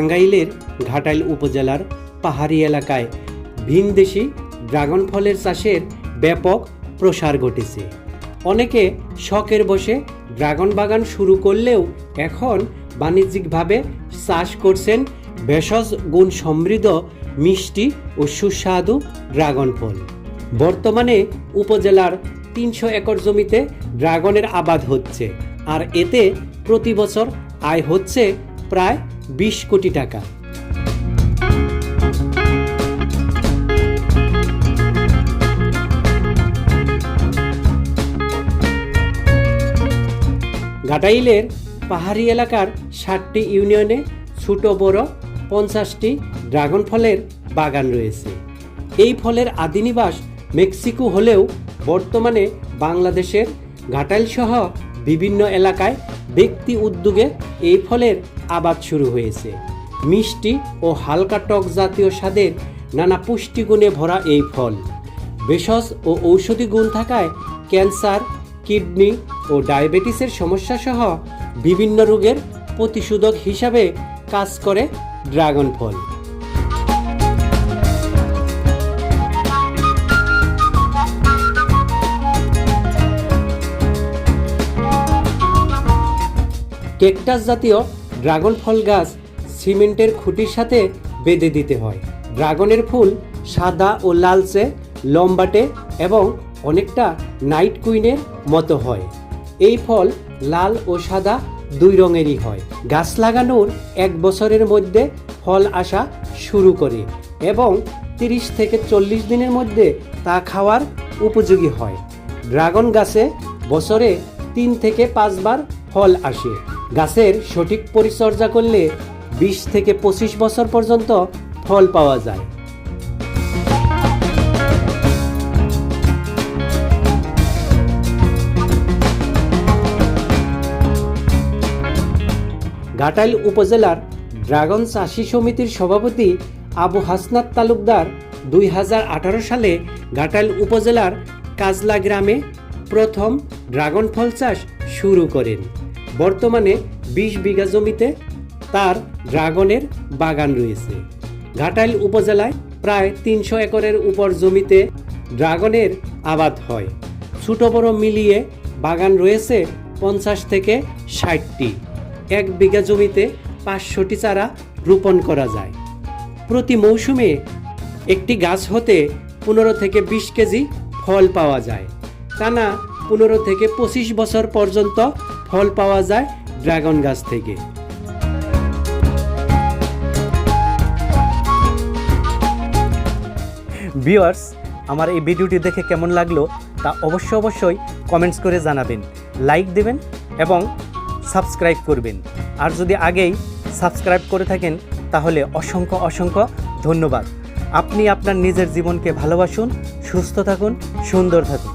টাঙ্গাইলের ঘাটাইল উপজেলার পাহাড়ি এলাকায় ভিনদেশি ড্রাগন ফলের চাষের ব্যাপক প্রসার ঘটেছে। অনেকে শখের বশে ড্রাগন বাগান শুরু করলেও এখন বাণিজ্যিকভাবে চাষ করছেন ভেষজ গুণ সমৃদ্ধ মিষ্টি ও সুস্বাদু ড্রাগন ফল। বর্তমানে উপজেলার ৩০০ একর জমিতে ড্রাগনের আবাদ হচ্ছে, আর এতে প্রতি বছর আয় হচ্ছে প্রায় ২০ কোটি টাকা। ঘাটাইলের পাহাড়ি এলাকার ৬০টি ইউনিয়নে ছোট বড় ৫০টি ড্রাগন ফলের বাগান রয়েছে। এই ফলের আদি নিবাস মেক্সিকো হলেও বর্তমানে বাংলাদেশের ঘাটাইল সহ বিভিন্ন এলাকায় ব্যক্তি উদ্যোগে এই ফলের আবাদ শুরু হয়েছে। মিষ্টি ও হালকা টক জাতীয় স্বাদের নানা পুষ্টিগুণে ভরা এই ফল ভেষজ ও ঔষধি গুণ থাকায় ক্যান্সার, কিডনি ও ডায়াবেটিসের সমস্যা সহ বিভিন্ন রোগের প্রতিষেধক হিসাবে কাজ করে ড্রাগন ফল। ক্যাকটাস জাতীয় ড্রাগন ফল গাছ সিমেন্টের খুঁটির সাথে বেঁধে দিতে হয়। ড্রাগনের ফুল সাদা ও লালচে, লম্বাটে এবং অনেকটা নাইট কুইনের মতো হয়। এই ফল লাল ও সাদা দুই রঙেরই হয়। গাছ লাগানোর ১ বছরের মধ্যে ফল আসা শুরু করে এবং ৩০ থেকে ৪০ দিনের মধ্যে তা খাওয়ার উপযোগী হয়। ড্রাগন গাছে বছরে ৩ থেকে ৫ বার ফল আসে। গাছের সঠিক পরিচর্যা করলে ২০ থেকে ২৫ বছর পর্যন্ত ফল পাওয়া যায়। ঘাটাইল উপজেলার ড্রাগন চাষী সমিতির সভাপতি আবু হাসনাত তালুকদার ২০১৮ সালে ঘাটাইল উপজেলার কাজলা গ্রামে প্রথম ড্রাগন ফল চাষ শুরু করেন। বর্তমানে ২০ বিঘা জমিতে তার ড্রাগনের বাগান রয়েছে। ঘাটাইল উপজেলায় প্রায় ৩০০ একরের উপর জমিতে ড্রাগনের আবাদ হয়। ছোট বড় মিলিয়ে বাগান রয়েছে ৫০ থেকে ৬০টি। ১ বিঘা জমিতে ৫০০টি চারা রোপণ করা যায়। প্রতি মৌসুমে একটি গাছ হতে ১৫ থেকে ২০ কেজি ফল পাওয়া যায়। টানা ১৫ থেকে ২৫ বছর পর্যন্ত ফল পাওয়া যায় ড্রাগন গাছ থেকে। ভিউয়ার্স, আমার এই ভিডিওটি দেখে কেমন লাগলো তা অবশ্যই কমেন্টস করে জানাবেন, লাইক দেবেন এবং সাবস্ক্রাইব করবেন। আর যদি আগেই সাবস্ক্রাইব করে থাকেন তাহলে অসংখ্য ধন্যবাদ। আপনি আপনার নিজের জীবনকে ভালোবাসুন, সুস্থ থাকুন, সুন্দর থাকুন।